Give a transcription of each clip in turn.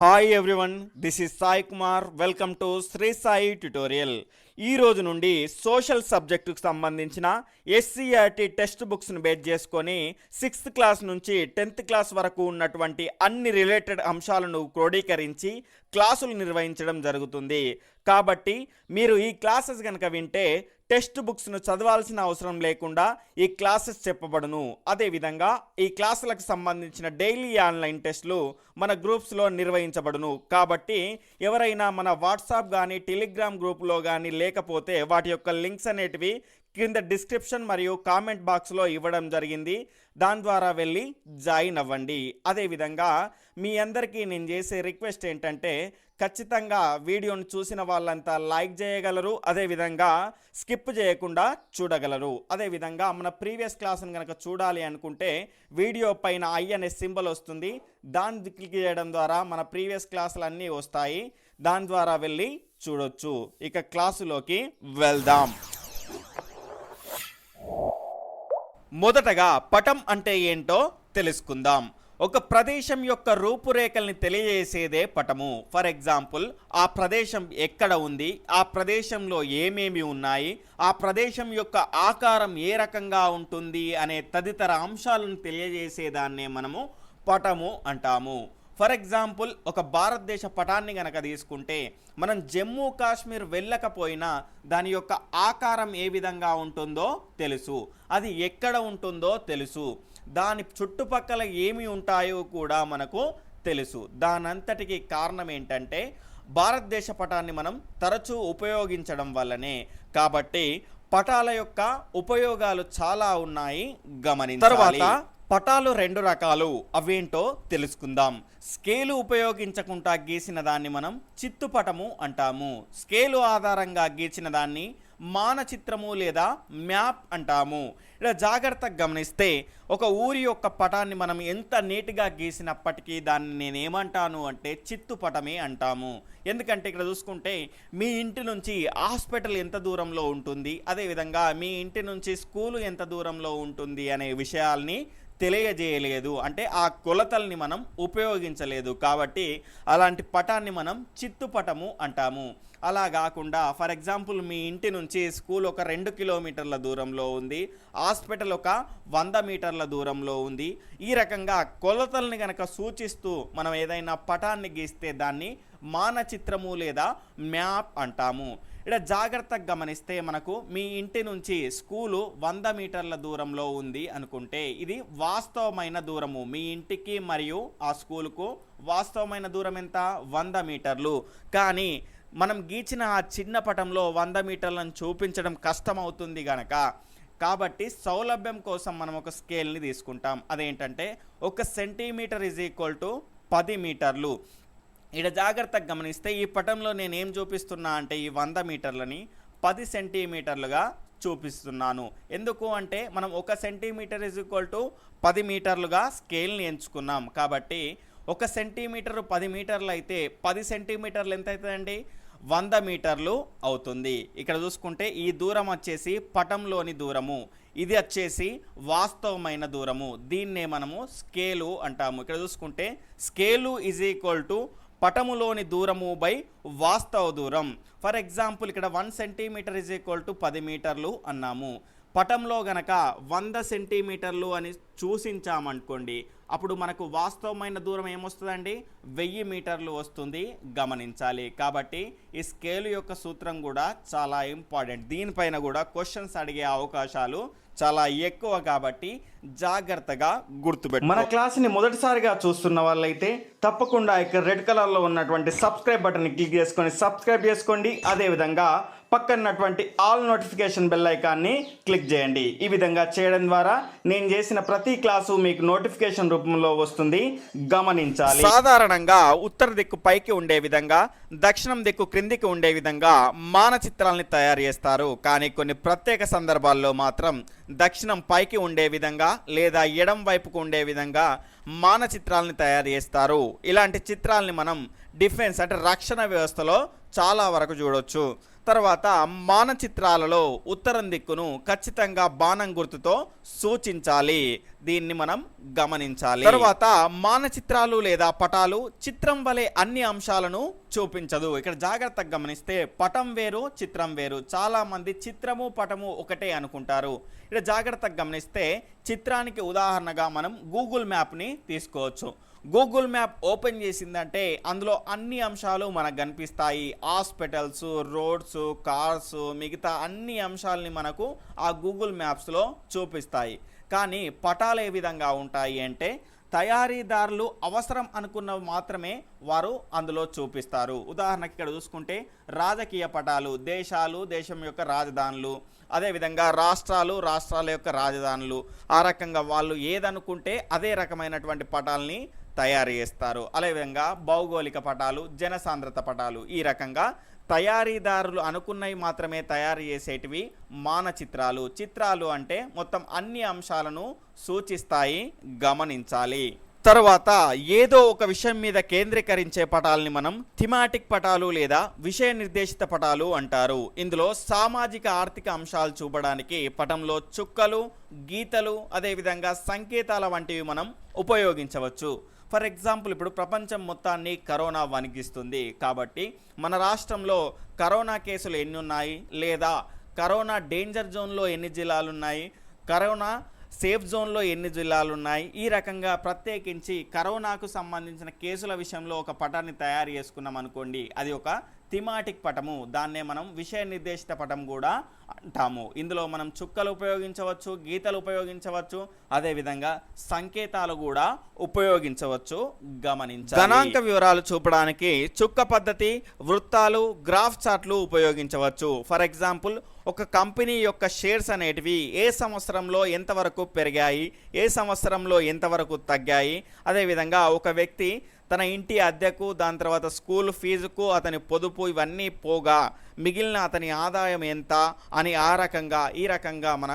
Hi everyone, this is Sai Kumar. Welcome to Sri Sai tutorial. ఈ రోజు నుండి సోషల్ సబ్జెక్టుకు సంబంధించిన ఎస్సీఆర్టీ టెక్స్ట్ బుక్స్ను బేస్ చేసుకొని 6th క్లాస్ నుంచి 10th క్లాస్ వరకు ఉన్నటువంటి అన్ని రిలేటెడ్ అంశాలను క్రోడీకరించి క్లాసులు నిర్వహించడం జరుగుతుంది. కాబట్టి మీరు ఈ క్లాసెస్ కనుక వింటే టెక్స్ట్ బుక్స్ను చదవాల్సిన అవసరం లేకుండా ఈ క్లాసెస్ చెప్పబడును. అదేవిధంగా ఈ క్లాసులకు సంబంధించిన డైలీ ఆన్లైన్ టెస్టులు మన గ్రూప్స్లో నిర్వహించబడును. కాబట్టి ఎవరైనా మన వాట్సాప్ కానీ టెలిగ్రామ్ గ్రూప్లో కానీ లేకపోతే వాటి యొక్క లింక్స్ అనేటివి కింద డిస్క్రిప్షన్ మరియు కామెంట్ బాక్స్లో ఇవ్వడం జరిగింది. దాని ద్వారా వెళ్ళి జాయిన్ అవ్వండి. అదేవిధంగా మీ అందరికీ నేను చేసే రిక్వెస్ట్ ఏంటంటే ఖచ్చితంగా వీడియోను చూసిన వాళ్ళంతా లైక్ చేయగలరు, అదేవిధంగా స్కిప్ చేయకుండా చూడగలరు. అదేవిధంగా మన ప్రీవియస్ క్లాస్ని కనుక చూడాలి అనుకుంటే వీడియో పైన ఐ అనే సింబల్ వస్తుంది, దాన్ని క్లిక్ చేయడం ద్వారా మన ప్రీవియస్ క్లాసులు అన్నీ వస్తాయి. దాని ద్వారా వెళ్ళి చూడొచ్చు. ఇక క్లాసులోకి వెళ్దాం. మొదటగా పటం అంటే ఏంటో తెలుసుకుందాం. ఒక ప్రదేశం యొక్క రూపురేఖల్ని తెలియజేసేదే పటము. ఫర్ ఎగ్జాంపుల్, ఆ ప్రదేశం ఎక్కడ ఉంది, ఆ ప్రదేశంలో ఏమేమి ఉన్నాయి, ఆ ప్రదేశం యొక్క ఆకారం ఏ రకంగా ఉంటుంది అనే తదితర అంశాలను తెలియజేసేదాన్నే మనము పటము అంటాము. ఫర్ ఎగ్జాంపుల్, ఒక భారతదేశ పటాన్ని కనుక తీసుకుంటే మనం జమ్మూ కాశ్మీర్ వెళ్ళకపోయినా దాని యొక్క ఆకారం ఏ విధంగా ఉంటుందో తెలుసు, అది ఎక్కడ ఉంటుందో తెలుసు, దాని చుట్టుపక్కల ఏమి ఉంటాయో కూడా మనకు తెలుసు. దానంతటికి కారణం ఏంటంటే భారతదేశ పటాన్ని మనం తరచూ ఉపయోగించడం వల్లనే. కాబట్టి పటాల యొక్క ఉపయోగాలు చాలా ఉన్నాయి, గమనించాలి. తర్వాత పటాలు 2 రకాలు, అవేంటో తెలుసుకుందాం. స్కేలు ఉపయోగించకుండా గీసిన దాన్ని మనం చిత్తుపటము అంటాము. స్కేలు ఆధారంగా గీచిన దాన్ని మానచిత్రము లేదా మ్యాప్ అంటాము. ఇలా జాగ్రత్తగా గమనిస్తే ఒక ఊరి యొక్క పటాన్ని మనం ఎంత నీట్గా గీసినప్పటికీ దాన్ని నేనేమంటాను అంటే చిత్తుపటమే అంటాము. ఎందుకంటే ఇక్కడ చూసుకుంటే మీ ఇంటి నుంచి హాస్పిటల్ ఎంత దూరంలో ఉంటుంది, అదేవిధంగా మీ ఇంటి నుంచి స్కూలు ఎంత దూరంలో ఉంటుంది అనే విషయాల్ని తెలియజేయలేదు, అంటే ఆ కొలతల్ని మనం ఉపయోగించలేదు. కాబట్టి అలాంటి పటాన్ని మనం చిత్తుపటము అంటాము. అలా కాకుండా ఫర్ ఎగ్జాంపుల్ మీ ఇంటి నుంచి స్కూల్ ఒక 2 కిలోమీటర్ల దూరంలో ఉంది, హాస్పిటల్ ఒక 100 మీటర్ల దూరంలో ఉంది, ఈ రకంగా కొలతల్ని కనుక సూచిస్తూ మనం ఏదైనా పటాన్ని గీస్తే దాన్ని మానచిత్రము లేదా మ్యాప్ అంటాము. ఇక్కడ జాగ్రత్తగా గమనిస్తే మనకు మీ ఇంటి నుంచి స్కూలు 100 మీటర్ల దూరంలో ఉంది అనుకుంటే ఇది వాస్తవమైన దూరము. మీ ఇంటికి మరియు ఆ స్కూలుకు వాస్తవమైన దూరం ఎంత? 100 మీటర్లు. కానీ మనం గీచిన ఆ చిన్న పటంలో 100 మీటర్లను చూపించడం కష్టమవుతుంది గనక, కాబట్టి సౌలభ్యం కోసం మనం ఒక స్కేల్ని తీసుకుంటాం. అదేంటంటే 1 సెంటీమీటర్ = 10 మీటర్లు. ఇక్కడ జాగ్రత్తగా గమనిస్తే ఈ పటంలో నేనేం చూపిస్తున్నా అంటే ఈ 100 మీటర్లని 10 సెంటీమీటర్లుగా చూపిస్తున్నాను. ఎందుకు అంటే మనం 1 సెంటీమీటర్ = 10 మీటర్లుగా స్కేల్ని ఎంచుకున్నాం. కాబట్టి 1 సెంటీమీటర్ 10 మీటర్లు అయితే 10 సెంటీమీటర్లు ఎంత అవుతుందండి? 100 మీటర్లు అవుతుంది. ఇక్కడ చూసుకుంటే ఈ దూరం వచ్చేసి పటంలోని దూరము, ఇది వచ్చేసి వాస్తవమైన దూరము. దీన్నే మనము స్కేలు అంటాము. ఇక్కడ చూసుకుంటే స్కేలు = పటములోని దూరము బై వాస్తవ దూరం. ఫర్ ఎగ్జాంపుల్ ఇక్కడ 1 సెంటీమీటర్ = 10 మీటర్లు అన్నాము. పటంలో గనక 100 సెంటీమీటర్లు అని చూసించామనుకోండి, అప్పుడు మనకు వాస్తవమైన దూరం ఏమొస్తుందండి? 1000 మీటర్లు వస్తుంది, గమనించాలి. కాబట్టి ఈ స్కేలు యొక్క సూత్రం కూడా చాలా ఇంపార్టెంట్. దీనిపైన కూడా క్వశ్చన్స్ అడిగే అవకాశాలు చాలా ఎక్కువ, కాబట్టి జాగ్రత్తగా గుర్తుపెట్టు. మన క్లాస్ని మొదటిసారిగా చూస్తున్న వాళ్ళైతే తప్పకుండా ఇక్కడ రెడ్ కలర్లో ఉన్నటువంటి సబ్స్క్రైబ్ బటన్ని క్లిక్ చేసుకొని సబ్స్క్రైబ్ చేసుకోండి. అదేవిధంగా పక్కనటువంటి ఆల్ నోటిఫికేషన్ బెల్ ఐకాన్ని క్లిక్ చేయండి. ఈ విధంగా చేయడం ద్వారా నేను చేసిన ప్రతి క్లాసు మీకు నోటిఫికేషన్ రూపంలో వస్తుంది, గమనించాలి. సాధారణంగా ఉత్తర దిక్కు పైకి ఉండే విధంగా, దక్షిణం దిక్కు క్రిందికి ఉండే విధంగా మానచిత్రాలని తయారు చేస్తారు. కానీ కొన్ని ప్రత్యేక సందర్భాల్లో మాత్రం దక్షిణం పైకి ఉండే విధంగా లేదా ఎడం వైపుకు ఉండే విధంగా మానచిత్రాలని తయారు చేస్తారు. ఇలాంటి చిత్రాలని మనం డిఫెన్స్ అంటే రక్షణ వ్యవస్థలో చాలా వరకు చూడొచ్చు. తర్వాత మానచిత్రాలలో ఉత్తరం దిక్కును ఖచ్చితంగా బాణం గుర్తుతో సూచించాలి. దీన్ని మనం గమనించాలి. తర్వాత మానచిత్రాలు లేదా పటాలు చిత్రం వలె అన్ని అంశాలను చూపించదు. ఇక్కడ జాగ్రత్తగా గమనిస్తే పటం వేరు, చిత్రం వేరు. చాలా మంది చిత్రము పటము ఒకటే అనుకుంటారు. ఇక్కడ జాగ్రత్తగా గమనిస్తే చిత్రానికి ఉదాహరణగా మనం గూగుల్ మ్యాప్ని తీసుకోవచ్చు. గూగుల్ మ్యాప్ ఓపెన్ చేసిందంటే అందులో అన్ని అంశాలు మనకు కనిపిస్తాయి. హాస్పిటల్స్, రోడ్స్, కార్స్, మిగతా అన్ని అంశాలని మనకు ఆ గూగుల్ మ్యాప్స్లో చూపిస్తాయి. కానీ పటాలు ఏ విధంగా ఉంటాయి అంటే తయారీదారులు అవసరం అనుకున్నవి మాత్రమే వారు అందులో చూపిస్తారు. ఉదాహరణకి ఇక్కడ చూసుకుంటే రాజకీయ పటాలు, దేశాలు, దేశం యొక్క రాజధానులు, అదేవిధంగా రాష్ట్రాలు, రాష్ట్రాల యొక్క రాజధానులు, ఆ రకంగా వాళ్ళు ఏదనుకుంటే అదే రకమైనటువంటి పటాలని తయారు చేస్తారు. అదేవిధంగా భౌగోళిక పటాలు, జనసాంద్రత పటాలు, ఈ రకంగా తయారీదారులు అనుకున్నవి మాత్రమే తయారు చేసేటివి మానచిత్రాలు. చిత్రాలు అంటే మొత్తం అన్ని అంశాలను సూచిస్తాయి, గమనించాలి. తర్వాత ఏదో ఒక విషయం మీద కేంద్రీకరించే పటాలని మనం థిమాటిక్ పటాలు లేదా విషయ నిర్దేశిత పటాలు అంటారు. ఇందులో సామాజిక ఆర్థిక అంశాలు చూపడానికి పటంలో చుక్కలు, గీతలు, అదేవిధంగా సంకేతాల వంటివి మనం ఉపయోగించవచ్చు. ఫర్ ఎగ్జాంపుల్ ఇప్పుడు ప్రపంచం మొత్తాన్ని కరోనా వణికిస్తుంది కాబట్టి మన రాష్ట్రంలో కరోనా కేసులు ఎన్ని ఉన్నాయి, లేదా కరోనా డేంజర్ జోన్లో ఎన్ని జిల్లాలు ఉన్నాయి, కరోనా సేఫ్ జోన్లో ఎన్ని జిల్లాలు ఉన్నాయి, ఈ రకంగా ప్రత్యేకించి కరోనాకు సంబంధించిన కేసుల విషయంలో ఒక పటాన్ని తయారు చేసుకున్నాం అనుకోండి, అది ఒక థిమాటిక్ పటము. దాన్నే మనం విషయ నిర్దేశిత పటం కూడా అంటాము. ఇందులో మనం చుక్కలు ఉపయోగించవచ్చు, గీతలు ఉపయోగించవచ్చు, అదేవిధంగా సంకేతాలు కూడా ఉపయోగించవచ్చు, గమనించాలి. గణాంక వివరాలు చూపడానికి చుక్క పద్ధతి, వృత్తాలు, గ్రాఫ్ చార్ట్లు ఉపయోగించవచ్చు. ఫర్ ఎగ్జాంపుల్ ఒక కంపెనీ యొక్క షేర్స్ అనేటివి ఏ సంవత్సరంలో ఎంతవరకు పెరిగాయి, ఏ సంవత్సరంలో ఎంతవరకు తగ్గాయి, అదేవిధంగా ఒక వ్యక్తి తన ఇంటి అద్దెకు, దాని తర్వాత స్కూల్ ఫీజుకు, అతని పొదుపు ఇవన్నీ పోగా మిగిలిన అతని ఆదాయం ఎంత అని ఈ రకంగా మన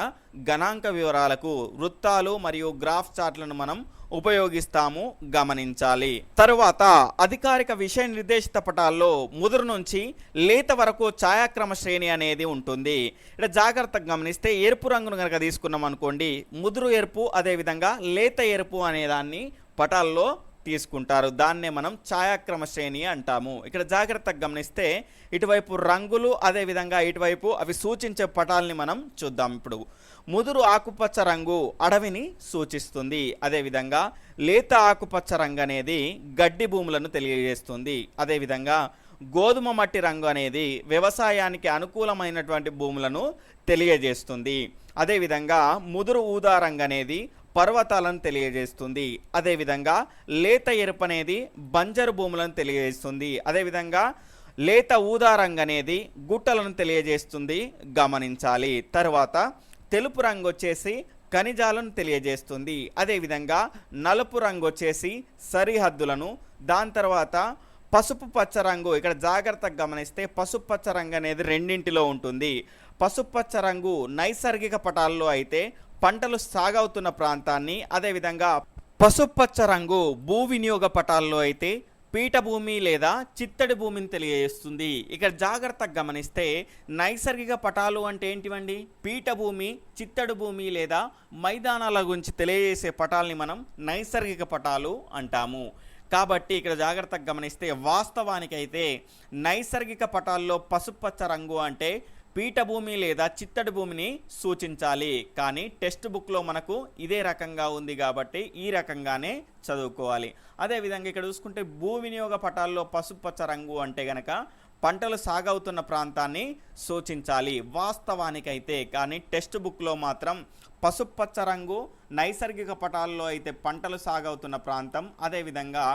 గణాంక వివరాలకు వృత్తాలు మరియు గ్రాఫ్ చార్ట్లను మనం ఉపయోగిస్తాము, గమనించాలి. తరువాత అధికారిక విషయ నిర్దేశిత పటాల్లో ముదురు నుంచి లేత వరకు ఛాయాక్రమ శ్రేణి అనేది ఉంటుంది. ఇక్కడ జాగ్రత్తగా గమనిస్తే ఎరుపు రంగును కనుక తీసుకున్నాం అనుకోండి, ముదురు ఎరుపు, అదేవిధంగా లేత ఎరుపు అనే దాన్ని పటాల్లో తీసుకుంటారు. దాన్నే మనం ఛాయాక్రమ శ్రేణి అంటాము. ఇక్కడ జాగ్రత్తగా గమనిస్తే ఇటువైపు రంగులు, అదేవిధంగా ఇటువైపు అవి సూచించే పటాలని మనం చూద్దాం. ఇప్పుడు ముదురు ఆకుపచ్చ రంగు అడవిని సూచిస్తుంది, అదేవిధంగా లేత ఆకుపచ్చ రంగు అనేది గడ్డి భూములను తెలియజేస్తుంది, అదేవిధంగా గోధుమ మట్టి రంగు అనేది వ్యవసాయానికి అనుకూలమైనటువంటి భూములను తెలియజేస్తుంది, అదేవిధంగా ముదురు ఊదా రంగు అనేది పర్వతాలను తెలియజేస్తుంది, అదేవిధంగా లేత ఎరుపు అనేది బంజరు భూములను తెలియజేస్తుంది, అదేవిధంగా లేత ఊదా రంగు అనేది గుట్టలను తెలియజేస్తుంది, గమనించాలి. తర్వాత తెలుపు రంగు వచ్చేసి ఖనిజాలను తెలియజేస్తుంది, అదేవిధంగా నలుపు రంగు వచ్చేసి సరిహద్దులను, దాని తర్వాత పసుపు పచ్చ రంగు, ఇక్కడ జాగ్రత్తగా గమనిస్తే పసుపు పచ్చ రంగు అనేది రెండింటిలో ఉంటుంది. పసుపు పచ్చ రంగు నైసర్గిక పటాల్లో అయితే పంటలు సాగవుతున్న ప్రాంతాన్ని, అదేవిధంగా పసుపచ్చ రంగు భూ వినియోగ పటాల్లో అయితే పీఠభూమి లేదా చిత్తడి భూమిని తెలియజేస్తుంది. ఇక్కడ జాగ్రత్తగా గమనిస్తే నైసర్గిక పటాలు అంటే ఏంటివండి? పీఠభూమి, చిత్తడి భూమి లేదా మైదానాల గురించి తెలియజేసే పటాలని మనం నైసర్గిక పటాలు అంటాము. కాబట్టి ఇక్కడ జాగ్రత్తగా గమనిస్తే వాస్తవానికైతే నైసర్గిక పటాల్లో పసుపచ్చ రంగు అంటే పీఠభూమి లేదా చిత్తడి భూమిని సూచించాలి. కానీ టెక్స్ట్ బుక్లో మనకు ఇదే రకంగా ఉంది కాబట్టి ఈ రకంగానే చదువుకోవాలి. అదేవిధంగా ఇక్కడ చూసుకుంటే భూ వినియోగ పటాల్లో పసుపచ్చ రంగు అంటే గనక పంటలు సాగవుతున్న ప్రాంతాన్ని సూచించాలి వాస్తవానికైతే. కానీ టెక్స్ట్ బుక్లో మాత్రం పసుపచ్చ రంగు నైసర్గిక పటాల్లో అయితే పంటలు సాగవుతున్న ప్రాంతం, అదేవిధంగా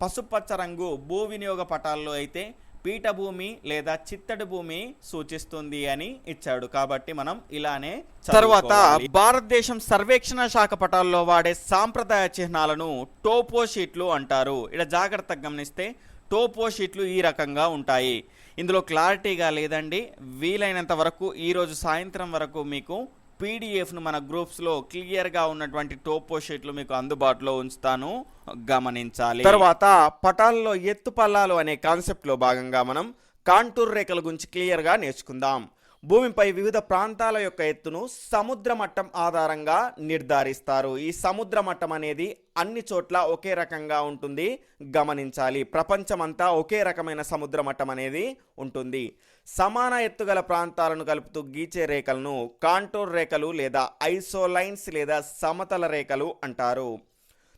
పసుపచ్చ రంగు భూ వినియోగ పటాల్లో అయితే పీఠభూమి లేదా చిత్తడి భూమి సూచిస్తుంది అని ఇచ్చాడు. కాబట్టి మనం ఇలానే. తర్వాత భారతదేశం సర్వేక్షణ శాఖ పటాల్లో వాడే సాంప్రదాయ చిహ్నాలను టోపో షీట్లు అంటారు. ఇక్కడ జాగ్రత్తగా గమనిస్తే టోపో షీట్లు ఈ రకంగా ఉంటాయి. ఇందులో క్లారిటీగా లేదండి, వీలైనంత వరకు ఈరోజు సాయంత్రం వరకు మీకు పీడిఎఫ్ను మన గ్రూప్స్లో క్లియర్గా ఉన్నటువంటి టోపో షీట్లు మీకు అందుబాటులో ఉంచుతాను, గమనించాలి. తర్వాత పటాల్లో ఎత్తు పల్లాలు అనే కాన్సెప్ట్లో భాగంగా మనం కాంటూర్ రేఖల గురించి క్లియర్గా నేర్చుకుందాం. భూమిపై వివిధ ప్రాంతాల యొక్క ఎత్తును సముద్ర మట్టం ఆధారంగా నిర్ధారిస్తారు. ఈ సముద్ర మట్టం అనేది అన్ని చోట్ల ఒకే రకంగా ఉంటుంది, గమనించాలి. ప్రపంచమంతా ఒకే రకమైన సముద్ర మట్టం అనేది ఉంటుంది. సమాన ఎత్తుగల ప్రాంతాలను కలుపుతూ గీచే రేఖలను కాంటూర్ రేఖలు లేదా ఐసోలైన్స్ లేదా సమతల రేఖలు అంటారు.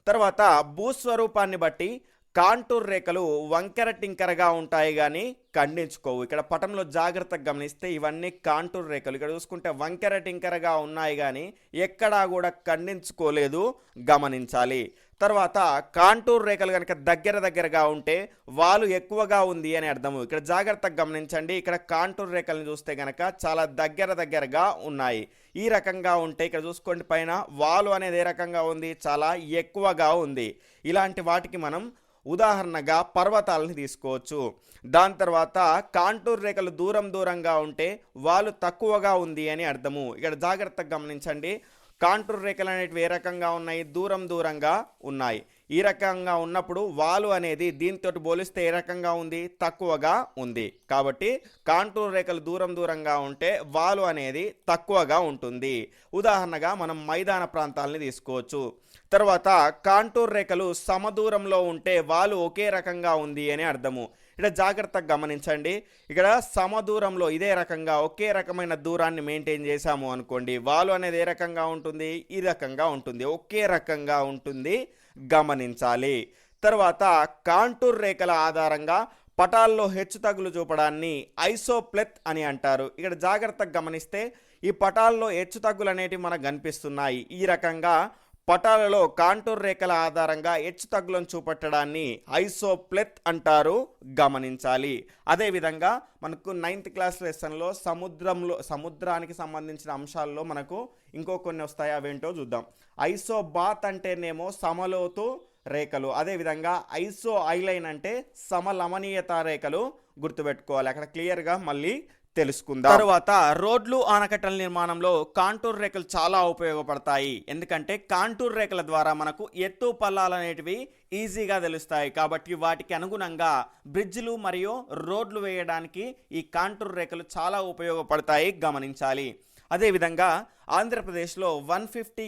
తర్వాత భూస్వరూపాన్ని బట్టి కాంటూర్ రేఖలు వంకర టింకరగా ఉంటాయి కానీ ఖండించుకోవు. ఇక్కడ పటంలో జాగ్రత్తగా గమనిస్తే ఇవన్నీ కాంటూర్ రేఖలు. ఇక్కడ చూసుకుంటే వంకర టింకరగా ఉన్నాయి కానీ ఎక్కడా కూడా ఖండించుకోలేదు, గమనించాలి. తర్వాత కాంటూర్ రేఖలు కనుక దగ్గరగా ఉంటే వాలు ఎక్కువగా ఉంది అని అర్థము. ఇక్కడ జాగ్రత్తగా గమనించండి. ఇక్కడ కాంటూర్ రేఖలను చూస్తే కనుక చాలా దగ్గరగా ఉన్నాయి. ఈ రకంగా ఉంటే ఇక్కడ చూసుకోండి, పైన వాలు అనేది ఏ రకంగా ఉంది, చాలా ఎక్కువగా ఉంది. ఇలాంటి వాటికి మనం ఉదాహరణగా పర్వతాలని తీసుకోవచ్చు. దాని తర్వాత కాంటూర్ రేఖలు దూరంగా ఉంటే వాలు తక్కువగా ఉంది అని అర్థము. ఇక్కడ జాగ్రత్తగా గమనించండి. కాంటూర్ రేఖలు అనేటివి ఏ రకంగా ఉన్నాయి, దూరంగా ఉన్నాయి. ఈ రకంగా ఉన్నప్పుడు వాలు అనేది దీంతో పోలిస్తే ఏ రకంగా ఉంది, తక్కువగా ఉంది. కాబట్టి కాంటూర్ రేఖలు దూరంగా ఉంటే వాలు అనేది తక్కువగా ఉంటుంది. ఉదాహరణగా మనం మైదాన ప్రాంతాలని తీసుకోవచ్చు. తర్వాత కాంటూర్ రేఖలు సమదూరంలో ఉంటే వాలు ఒకే రకంగా ఉంది అని అర్థము. ఇక్కడ జాగ్రత్తగా గమనించండి. ఇక్కడ సమదూరంలో ఇదే రకంగా ఒకే రకమైన దూరాన్ని మెయింటైన్ చేశాము అనుకోండి, వాలు అనేది ఏ రకంగా ఉంటుంది, ఈ రకంగా ఉంటుంది, ఒకే రకంగా ఉంటుంది, గమనించాలి. తర్వాత కాంటూర్ రేఖల ఆధారంగా పటాల్లో హెచ్చుతగ్గులు చూపడాన్ని ఐసోప్లెత్ అని అంటారు. ఇక్కడ జాగ్రత్తగా గమనిస్తే ఈ పటాల్లో హెచ్చుతగ్గులు అనేటివి మనకు కనిపిస్తున్నాయి. ఈ రకంగా పటాలలో కాంటూర్ రేఖల ఆధారంగా హెచ్చుతగ్గులను చూపెట్టడాన్ని ఐసోప్లెత్ అంటారు, గమనించాలి. అదేవిధంగా మనకు 9th క్లాస్ లెసన్లో సముద్రానికి సంబంధించిన అంశాల్లో మనకు ఇంకో కొన్ని వస్తాయి, అవేంటో చూద్దాం. ఐసోబాత్ అంటేనేమో సమలోతు రేఖలు, అదేవిధంగా ఐసో ఐలైన్ అంటే సమలమనీయత రేఖలు గుర్తుపెట్టుకోవాలి. అక్కడ క్లియర్గా మళ్ళీ తెలుసుకుందాం. తర్వాత రోడ్లు ఆనకట్టల నిర్మాణంలో కాంటూర్ రేఖలు చాలా ఉపయోగపడతాయి. ఎందుకంటే కాంటూర్ రేఖల ద్వారా మనకు ఎత్తు పల్లాలు అనేటివి ఈజీగా తెలుస్తాయి. కాబట్టి వాటికి అనుగుణంగా బ్రిడ్జ్లు మరియు రోడ్లు వేయడానికి ఈ కాంటూర్ రేఖలు చాలా ఉపయోగపడతాయి, గమనించాలి. అదేవిధంగా ఆంధ్రప్రదేశ్లో 150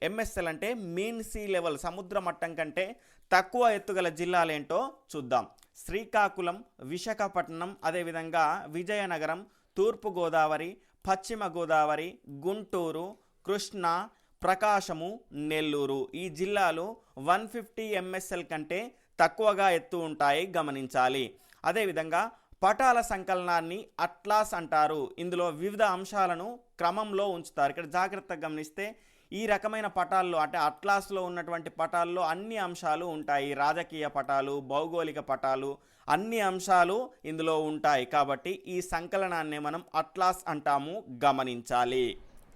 ఎంఎస్ఎల్ అంటే మీన్ సీ లెవెల్, సముద్ర మట్టం కంటే తక్కువ ఎత్తుగల జిల్లాలేంటో చూద్దాం. శ్రీకాకుళం, విశాఖపట్నం, అదేవిధంగా విజయనగరం, తూర్పుగోదావరి, పశ్చిమ గోదావరి, గుంటూరు, కృష్ణా, ప్రకాశము, నెల్లూరు ఈ జిల్లాలు 150 ఎంఎస్ఎల్ కంటే తక్కువగా ఎత్తు ఉంటాయి, గమనించాలి. అదేవిధంగా పటాల సంకలనాన్ని అట్లాస్ అంటారు. ఇందులో వివిధ అంశాలను క్రమంలో ఉంచుతారు. ఇక్కడ జాగ్రత్తగా గమనిస్తే ఈ రకమైన పటాల్లో అంటే అట్లాస్లో ఉన్నటువంటి పటాల్లో అన్ని అంశాలు ఉంటాయి. రాజకీయ పటాలు, భౌగోళిక పటాలు, అన్ని అంశాలు ఇందులో ఉంటాయి. కాబట్టి ఈ సంకలనాన్ని మనం అట్లాస్ అంటాము, గమనించాలి.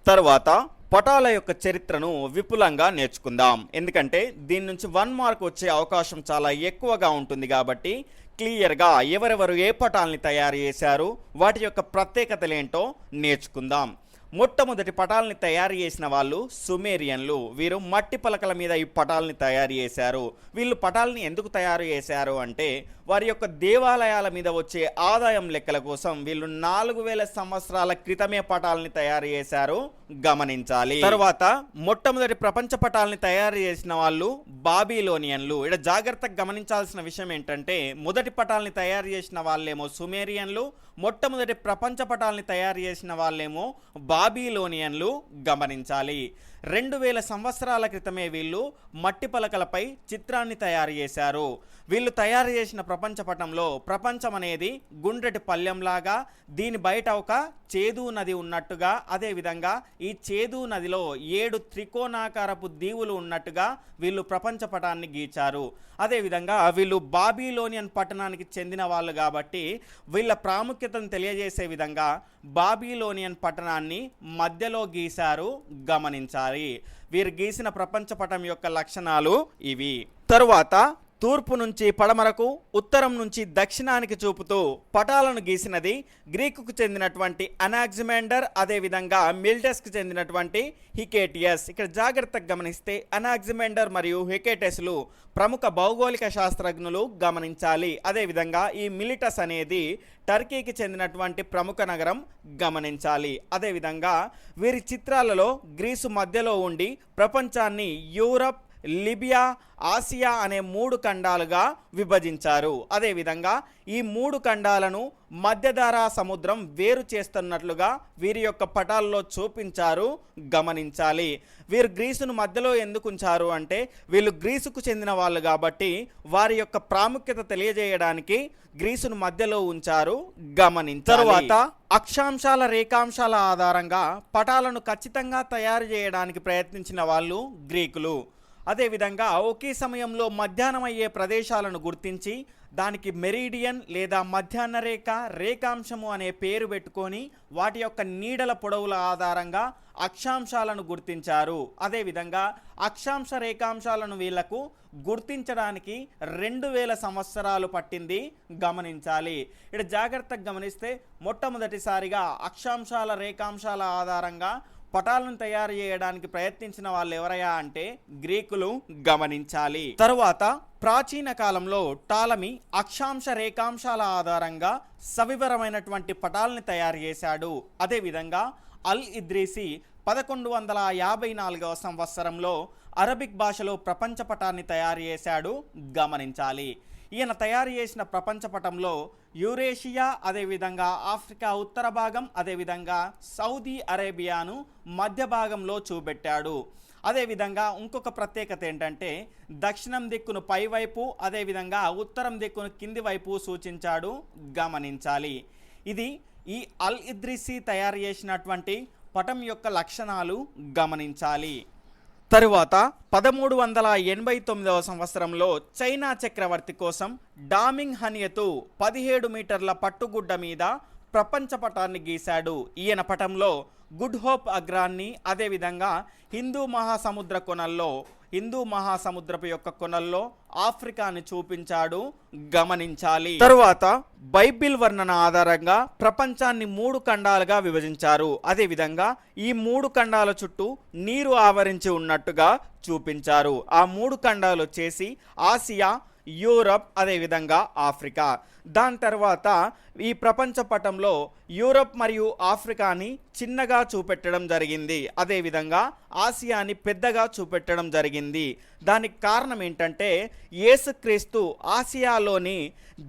తర్వాత పటాల యొక్క చరిత్రను విపులంగా నేర్చుకుందాం. ఎందుకంటే దీని నుంచి 1 మార్క్ వచ్చే అవకాశం చాలా ఎక్కువగా ఉంటుంది. కాబట్టి క్లియర్గా ఎవరెవరు ఏ పటాలని తయారు చేశారు, వాటి యొక్క ప్రత్యేకతలు ఏంటో నేర్చుకుందాం. మొట్టమొదటి పటాలని తయారు చేసిన వాళ్ళు సుమేరియన్లు. వీరు మట్టి పలకల మీద ఈ పటాలని తయారు చేశారు. వీళ్ళు పటాలని ఎందుకు తయారు చేశారు అంటే వారి యొక్క దేవాలయాల మీద వచ్చే ఆదాయం లెక్కల కోసం వీళ్ళు 4000 సంవత్సరాల క్రితమే పటాలని తయారు చేశారు, గమనించాలి. తర్వాత మొట్టమొదటి ప్రపంచ పటాలని తయారు చేసిన వాళ్ళు బాబిలోనియన్లు. ఇక్కడ జాగ్రత్తగా గమనించాల్సిన విషయం ఏంటంటే మొదటి పటాలని తయారు చేసిన వాళ్ళేమో సుమేరియన్లు, మొట్టమొదటి ప్రపంచ పటాలని తయారు చేసిన వాళ్ళేమో బాబిలోనియన్లు, గమనించాలి. 2000 సంవత్సరాల క్రితమే వీళ్ళు మట్టి పలకలపై చిత్రాన్ని తయారు చేశారు. వీళ్ళు తయారు చేసిన ప్రపంచ పటంలో ప్రపంచం అనేది గుండ్రటి పల్లెంలాగా, దీని బయట ఒక చేదు నది ఉన్నట్టుగా, అదేవిధంగా ఈ చేదు నదిలో 7 త్రికోణాకారపు దీవులు ఉన్నట్టుగా వీళ్ళు ప్రపంచ పటాన్ని గీచారు. అదేవిధంగా వీళ్ళు బాబిలోనియన్ పట్టణానికి చెందిన వాళ్ళు కాబట్టి వీళ్ళ ప్రాముఖ్యతను తెలియజేసే విధంగా బాబిలోనియన్ పట్టణాన్ని మధ్యలో గీశారు, గమనించాలి. వీరు గీసిన ప్రపంచ పటం యొక్క లక్షణాలు ఇవి. తరువాత తూర్పు నుంచి పడమరకు, ఉత్తరం నుంచి దక్షిణానికి చూపుతూ పటాలను గీసినది గ్రీకుకు చెందినటువంటి అనాగ్జిమాండర్, అదేవిధంగా మిల్టస్కు చెందినటువంటి హికేటియస్. ఇక్కడ జాగ్రత్తగా గమనిస్తే అనాగ్జిమాండర్ మరియు హికేటస్లు ప్రముఖ భౌగోళిక శాస్త్రజ్ఞులు, గమనించాలి. అదేవిధంగా ఈ మిలిటస్ అనేది టర్కీకి చెందినటువంటి ప్రముఖ నగరం, గమనించాలి. అదేవిధంగా వీరి చిత్రాలలో గ్రీసు మధ్యలో ఉండి ప్రపంచాన్ని యూరప్, లిబియా, ఆసియా అనే 3 ఖండాలుగా విభజించారు. అదేవిధంగా ఈ 3 ఖండాలను మధ్యధరా సముద్రం వేరు చేస్తున్నట్లుగా వీరి యొక్క పటాల్లో చూపించారు, గమనించాలి. వీరు గ్రీసును మధ్యలో ఎందుకు ఉంచారు అంటే వీళ్ళు గ్రీసుకు చెందిన వాళ్ళు కాబట్టి వారి యొక్క ప్రాముఖ్యత తెలియజేయడానికి గ్రీసును మధ్యలో ఉంచారు, గమనించాలి. తరువాత అక్షాంశాల, రేఖాంశాల ఆధారంగా పటాలను ఖచ్చితంగా తయారు చేయడానికి ప్రయత్నించిన వాళ్ళు గ్రీకులు. అదేవిధంగా ఒకే సమయంలో మధ్యాహ్నం అయ్యే ప్రదేశాలను గుర్తించి దానికి మెరీడియన్ లేదా మధ్యాహ్న రేఖ, రేఖాంశము అనే పేరు పెట్టుకొని వాటి యొక్క నీడల పొడవుల ఆధారంగా అక్షాంశాలను గుర్తించారు. అదేవిధంగా అక్షాంశ, రేఖాంశాలను వీళ్లకు గుర్తించడానికి 2000 సంవత్సరాలు పట్టింది, గమనించాలి. ఇక్కడ జాగ్రత్తగా గమనిస్తే మొట్టమొదటిసారిగా అక్షాంశాల, రేఖాంశాల ఆధారంగా పటాలను తయారు చేయడానికి ప్రయత్నించిన వాళ్ళు ఎవరయ్యా అంటే గ్రీకులు, గమనించాలి. తరువాత ప్రాచీన కాలంలో టాలమీ అక్షాంశ, రేఖాంశాల ఆధారంగా సవివరమైనటువంటి పటాలని తయారు చేశాడు. అదేవిధంగా అల్ ఇద్రీసి 1154వ సంవత్సరంలో అరబిక్ భాషలో ప్రపంచ పటాన్ని తయారు చేశాడు, గమనించాలి. ఈయన తయారు చేసిన ప్రపంచపటంలో యూరేషియా, అదేవిధంగా ఆఫ్రికా ఉత్తర భాగం, అదేవిధంగా సౌదీ అరేబియాను మధ్య భాగంలో చూపెట్టాడు. అదేవిధంగా ఇంకొక ప్రత్యేకత ఏంటంటే దక్షిణం దిక్కును పైవైపు, అదేవిధంగా ఉత్తరం దిక్కును కింది వైపు సూచించాడు, గమనించాలి. ఇది ఈ అల్ ఇద్రిసి తయారు చేసినటువంటి పటం యొక్క లక్షణాలు, గమనించాలి. తరువాత 1389వ సంవత్సరంలో చైనా చక్రవర్తి కోసం డామింగ్ హన్యతు 17 మీటర్ల పట్టుగుడ్డ మీద ప్రపంచ పటాన్ని గీశాడు. ఈయన పటంలో గుడ్ హోప్ అగ్రాన్ని, అదేవిధంగా హిందూ మహాసముద్రపు యొక్క కొనల్లో ఆఫ్రికాని చూపించాడు, గమనించాలి. తరువాత బైబిల్ వర్ణన ఆధారంగా ప్రపంచాన్ని 3 ఖండాలుగా విభజించారు. అదేవిధంగా ఈ 3 ఖండాల చుట్టూ నీరు ఆవరించి ఉన్నట్టుగా చూపించారు. ఆ 3 ఖండాలు వచ్చేసి ఆసియా, యూరప్, అదేవిధంగా ఆఫ్రికా. దాని తర్వాత ఈ ప్రపంచ పటంలో యూరప్ మరియు ఆఫ్రికాని చిన్నగా చూపెట్టడం జరిగింది, అదేవిధంగా ఆసియాని పెద్దగా చూపెట్టడం జరిగింది. దానికి కారణం ఏంటంటే యేసుక్రీస్తు ఆసియాలోని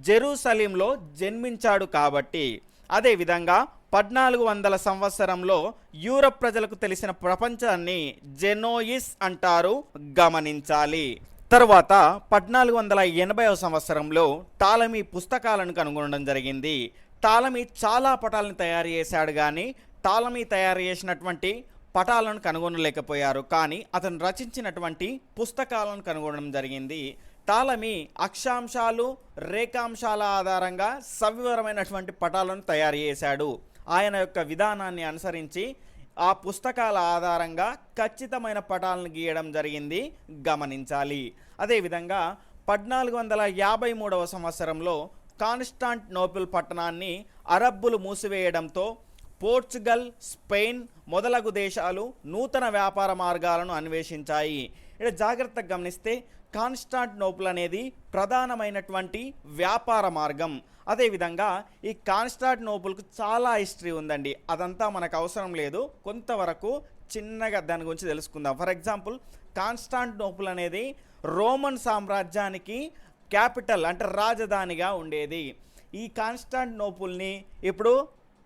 జెరూసలేంలో జన్మించాడు కాబట్టి. అదేవిధంగా 1400 సంవత్సరంలో యూరప్ ప్రజలకు తెలిసిన ప్రపంచాన్ని జెనోయిస్ అంటారు, గమనించాలి. తరువాత 1480వ సంవత్సరంలో టాలమీ పుస్తకాలను కనుగొనడం జరిగింది. టాలమీ చాలా పటాలను తయారు చేశాడు, కానీ టాలమీ తయారు చేసినటువంటి పటాలను కనుగొనలేకపోయారు. కానీ అతను రచించినటువంటి పుస్తకాలను కనుగొనడం జరిగింది. టాలమీ అక్షాంశాలు, రేఖాంశాల ఆధారంగా సవివరమైనటువంటి పటాలను తయారు చేశాడు. ఆయన యొక్క విధానాన్ని అనుసరించి ఆ పుస్తకాల ఆధారంగా ఖచ్చితమైన పటాలను గీయడం జరిగింది, గమనించాలి. అదేవిధంగా 1453వ సంవత్సరంలో కాన్స్టాంటినోపుల్ పట్టణాన్ని అరబ్బులు మూసివేయడంతో పోర్చుగల్, స్పెయిన్ మొదలగు దేశాలు నూతన వ్యాపార మార్గాలను అన్వేషించాయి. ఇక్కడ జాగ్రత్తగా గమనిస్తే కాన్స్టాంటినోపుల్ అనేది ప్రధానమైనటువంటి వ్యాపార మార్గం. అదేవిధంగా ఈ కాన్స్టాంటినోపుల్కు చాలా హిస్టరీ ఉందండి, అదంతా మనకు అవసరం లేదు. కొంతవరకు చిన్నగా దాని గురించి తెలుసుకుందాం. ఫర్ ఎగ్జాంపుల్ కాన్స్టాంటినోపుల్ అనేది రోమన్ సామ్రాజ్యానికి క్యాపిటల్ అంటే రాజధానిగా ఉండేది. ఈ కాన్స్టాంటినోపుల్ని ఇప్పుడు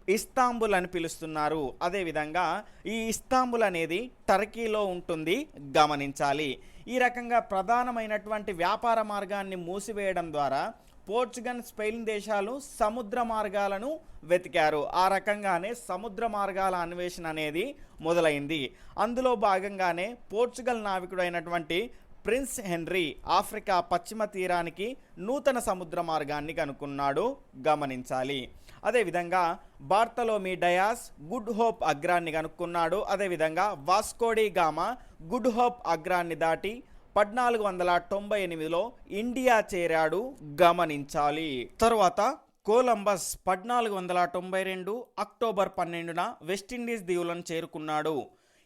ఇస్తాంబుల్ అని పిలుస్తున్నారు. అదేవిధంగా ఈ ఇస్తాంబుల్ అనేది టర్కీలో ఉంటుంది, గమనించాలి. ఈ రకంగా ప్రధానమైనటువంటి వ్యాపార మార్గాన్ని మూసివేయడం ద్వారా పోర్చుగల్, స్పెయిన్ దేశాలు సముద్ర మార్గాలను వెతికారు. ఆ రకంగానే సముద్ర మార్గాల అన్వేషణ అనేది మొదలైంది. అందులో భాగంగానే పోర్చుగల్ నావికుడు అయినటువంటి ప్రిన్స్ హెన్రీ ఆఫ్రికా పశ్చిమ తీరానికి నూతన సముద్ర మార్గాన్ని కనుక్కున్నాడు, గమనించాలి. అదేవిధంగా బార్తలోమీ డయాస్ గుడ్ హోప్ అగ్రాన్ని కనుక్కున్నాడు. అదేవిధంగా వాస్కోడి గామా గుడ్ హోప్ అగ్రాన్ని దాటి 1498లో ఇండియా చేరాడు, గమనించాలి. తరువాత కొలంబస్ 1492 అక్టోబర్ 12న వెస్టిండీస్ దీవులను చేరుకున్నాడు.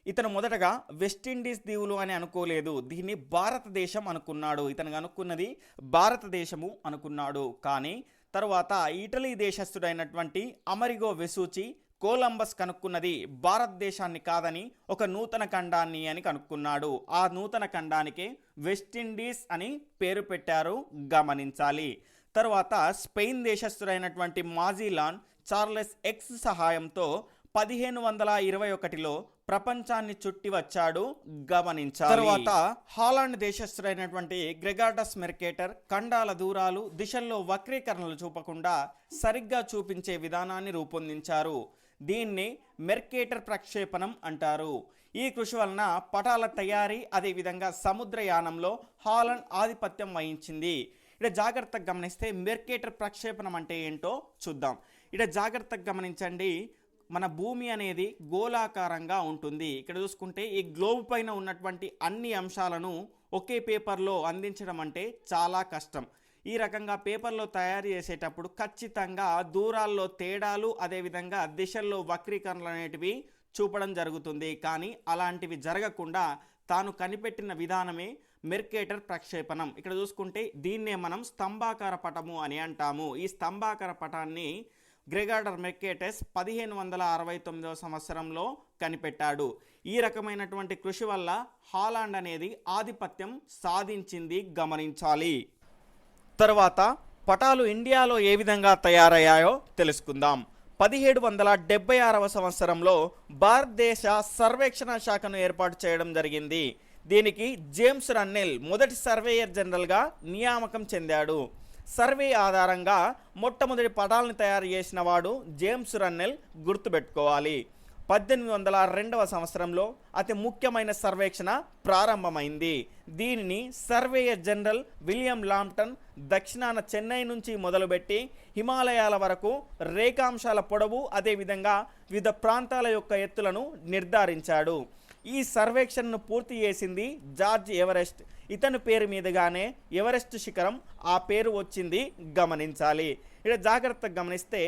ఇతను మొదటగా వెస్టిండీస్ దీవులు అని అనుకోలేదు, దీన్ని భారతదేశం అనుకున్నాడు. ఇతను అనుకున్నది భారతదేశము అనుకున్నాడు. కానీ తర్వాత ఇటలీ దేశస్థుడైనటువంటి అమెరిగో వెసూచి కొలంబస్ కనుక్కున్నది భారతదేశాన్ని కాదని ఒక నూతన ఖండాన్ని అని కనుక్కున్నాడు. ఆ నూతన ఖండానికి వెస్టిండీస్ అని పేరు పెట్టారు, గమనించాలి. తర్వాత స్పెయిన్ దేశస్థుడైనటువంటి మాజిలాన్ చార్లెస్ ఎక్స్ సహాయంతో 1521లో ప్రపంచాన్ని చుట్టి వచ్చాడు, గమనించాలి. తర్వాత హాలాండ్ దేశస్థుడైనటువంటి గ్రెగార్డస్ మెర్కేటర్ ఖండాల దూరాలు దిశల్లో వక్రీకరణలు చూపకుండా సరిగ్గా చూపించే విధానాన్ని రూపొందించారు. దీన్ని మెర్కేటర్ ప్రక్షేపణం అంటారు. ఈ కృషి వలన పటాల తయారీ అదేవిధంగా సముద్రయానంలో హాలాండ్ ఆధిపత్యం వహించింది. ఇక్కడ జాగ్రత్తగా గమనిస్తే మెర్కేటర్ ప్రక్షేపణం అంటే ఏంటో చూద్దాం. ఇక్కడ జాగ్రత్తగా గమనించండి, మన భూమి అనేది గోళాకారంగా ఉంటుంది. ఇక్కడ చూసుకుంటే ఈ గ్లోబ్ పైన ఉన్నటువంటి అన్ని అంశాలను ఒకే పేపర్లో అందించడం అంటే చాలా కష్టం. ఈ రకంగా పేపర్లో తయారు చేసేటప్పుడు ఖచ్చితంగా దూరాల్లో తేడాలు అదేవిధంగా దిశల్లో వక్రీకరణలు అనేటివి చూపడం జరుగుతుంది. కానీ అలాంటివి జరగకుండా తాను కనిపెట్టిన విధానమే మెర్కేటర్ ప్రక్షేపణం. ఇక్కడ చూసుకుంటే దీన్నే మనం స్తంభాకార పటము అని అంటాము. ఈ స్తంభాకార పటాన్ని గ్రెగార్డర్ మెర్కేటస్ 1569వ సంవత్సరంలో కనిపెట్టాడు. ఈ రకమైనటువంటి కృషి వల్ల హాలాండ్ అనేది ఆధిపత్యం సాధించింది, గమనించాలి. తర్వాత పటాలు ఇండియాలో ఏ విధంగా తయారయ్యాయో తెలుసుకుందాం. 1776వ సంవత్సరంలో భారతదేశ సర్వేక్షణ శాఖను ఏర్పాటు చేయడం జరిగింది. దీనికి జేమ్స్ రన్నెల్ మొదటి సర్వేయర్ జనరల్గా నియామకం చెందాడు. సర్వే ఆధారంగా మొట్టమొదటి పటాలను తయారు చేసిన వాడు జేమ్స్ రన్నెల్, గుర్తుపెట్టుకోవాలి. 1802వ సంవత్సరంలో అతి ముఖ్యమైన సర్వేక్షణ ప్రారంభమైంది. దీనిని సర్వేయర్ జనరల్ విలియం లాంప్టన్ దక్షిణాన చెన్నై నుంచి మొదలుపెట్టి హిమాలయాల వరకు రేఖాంశాల పొడవు అదేవిధంగా వివిధ ప్రాంతాల యొక్క ఎత్తులను నిర్ధారించాడు. ఈ సర్వేక్షణను పూర్తి చేసింది జార్జ్ ఎవరెస్ట్. ఇతని పేరు మీదుగానే ఎవరెస్ట్ శిఖరం ఆ పేరు వచ్చింది, గమనించాలి. ఇక్కడ జాగ్రత్తగా గమనిస్తే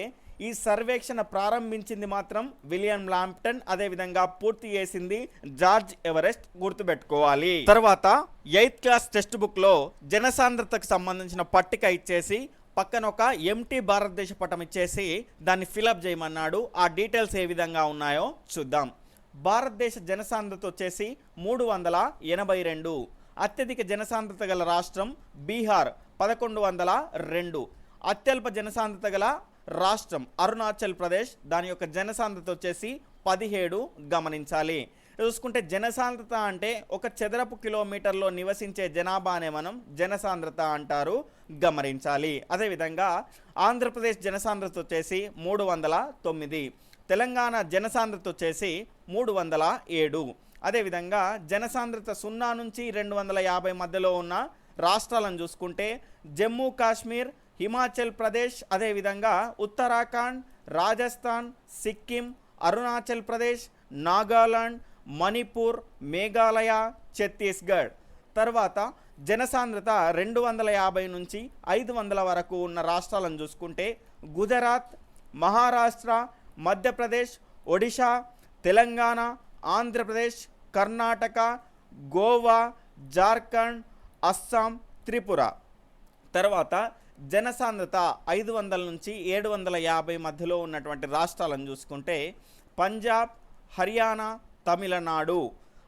ఈ సర్వేక్షణ ప్రారంభించింది మాత్రం విలియం లాంప్టన్, అదేవిధంగా పూర్తి చేసింది జార్జ్ ఎవరెస్ట్, గుర్తుపెట్టుకోవాలి. తర్వాత 8th క్లాస్ టెక్స్ట్ బుక్లో జనసాంద్రతకు సంబంధించిన పట్టిక ఇచ్చేసి పక్కన ఒక ఎంటీ భారతదేశ పటం ఇచ్చేసి దాన్ని ఫిలప్ చేయమన్నాడు. ఆ డీటెయిల్స్ ఏ విధంగా ఉన్నాయో చూద్దాం. భారతదేశ జనసాంద్రత వచ్చేసి 382. అత్యధిక జనసాంద్రత గల రాష్ట్రం బీహార్ 1102. అత్యల్ప జనసాంద్రత గల రాష్ట్రం అరుణాచల్ ప్రదేశ్, దాని యొక్క జనసాంద్రత వచ్చేసి 17, గమనించాలి. చూసుకుంటే జనసాంద్రత అంటే ఒక చదరపు కిలోమీటర్లో నివసించే జనాభానే మనం జనసాంద్రత అంటారు, గమనించాలి. అదేవిధంగా ఆంధ్రప్రదేశ్ జనసాంద్రత వచ్చేసి 309. తెలంగాణ జనసాంద్రత వచ్చేసి 307. అదేవిధంగా జనసాంద్రత 0 నుంచి 250 మధ్యలో ఉన్న రాష్ట్రాలను చూసుకుంటే జమ్మూ కాశ్మీర్, హిమాచల్ ప్రదేశ్, అదేవిధంగా ఉత్తరాఖండ్, రాజస్థాన్, సిక్కిం, అరుణాచల్ ప్రదేశ్, నాగాలాండ్, మణిపూర్, మేఘాలయ, ఛత్తీస్గఢ్. తర్వాత జనసాంద్రత 250 నుంచి 500 వరకు ఉన్న రాష్ట్రాలను చూసుకుంటే గుజరాత్, మహారాష్ట్ర, మధ్యప్రదేశ్, ఒడిషా, తెలంగాణ, ఆంధ్రప్రదేశ్, కర్ణాటక, గోవా, జార్ఖండ్, అస్సాం, త్రిపుర. తర్వాత జనసాంద్రత 500 నుంచి 750 మధ్యలో ఉన్నటువంటి రాష్ట్రాలను చూసుకుంటే పంజాబ్, హర్యానా, తమిళనాడు.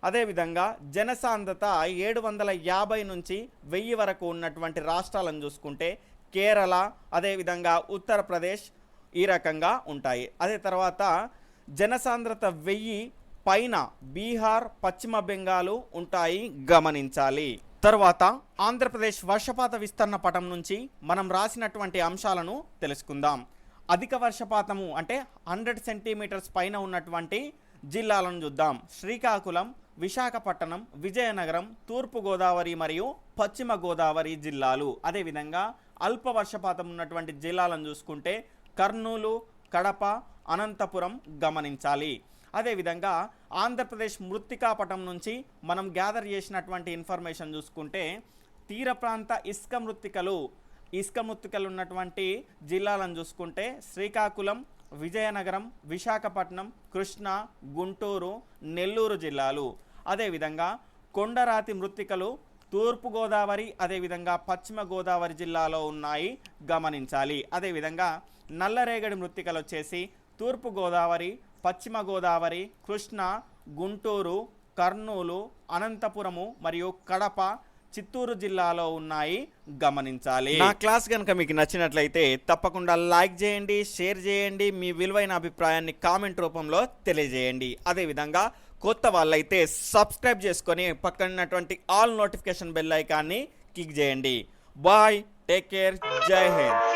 అదేవిధంగా జనసాంద్రత 750 నుంచి 1000 వరకు ఉన్నటువంటి రాష్ట్రాలను చూసుకుంటే కేరళ, అదేవిధంగా ఉత్తరప్రదేశ్, ఈ రకంగా ఉంటాయి. అదే తర్వాత జనసాంద్రత 1000 పైన బీహార్, పశ్చిమ బెంగాల్ ఉంటాయి, గమనించాలి. తర్వాత ఆంధ్రప్రదేశ్ వర్షపాత విస్తరణ పటం నుంచి మనం రాసినటువంటి అంశాలను తెలుసుకుందాం. అధిక వర్షపాతము అంటే 100 సెంటీమీటర్స్ పైన ఉన్నటువంటి జిల్లాలను చూద్దాం. శ్రీకాకుళం, విశాఖపట్నం, విజయనగరం, తూర్పుగోదావరి మరియు పశ్చిమ గోదావరి జిల్లాలు. అదేవిధంగా అల్ప వర్షపాతం ఉన్నటువంటి జిల్లాలను చూసుకుంటే కర్నూలు, కడప, అనంతపురం, గమనించాలి. అదేవిధంగా ఆంధ్రప్రదేశ్ మృత్తికా పటం నుంచి మనం గ్యాదర్ చేసినటువంటి ఇన్ఫర్మేషన్ చూసుకుంటే తీర ప్రాంత ఇసుక మృత్తికలు ఉన్నటువంటి జిల్లాలను చూసుకుంటే శ్రీకాకుళం, విజయనగరం, విశాఖపట్నం, కృష్ణా, గుంటూరు, నెల్లూరు జిల్లాలు. అదేవిధంగా కొండరాతి మృత్తికలు తూర్పుగోదావరి అదేవిధంగా పశ్చిమ గోదావరి జిల్లాలో ఉన్నాయి, గమనించాలి. అదేవిధంగా నల్లరేగడి మృత్తికలు వచ్చేసి తూర్పుగోదావరి, పశ్చిమ గోదావరి, కృష్ణా, గుంటూరు, కర్నూలు, అనంతపురము మరియు కడప, చిత్తూరు జిల్లాలో ఉన్నాయి, గమనించాలి. నా క్లాస్ కనుక మీకు నచ్చినట్లయితే తప్పకుండా లైక్ చేయండి, షేర్ చేయండి, మీ విలువైన అభిప్రాయాన్ని కామెంట్ రూపంలో తెలియజేయండి. అదేవిధంగా కొత్త వాళ్ళైతే సబ్స్క్రైబ్ చేసుకొని పక్కనున్నటువంటి ఆల్ నోటిఫికేషన్ బెల్ ఐకాన్ని క్లిక్ చేయండి. బాయ్, టేక్ కేర్, జై హింద్.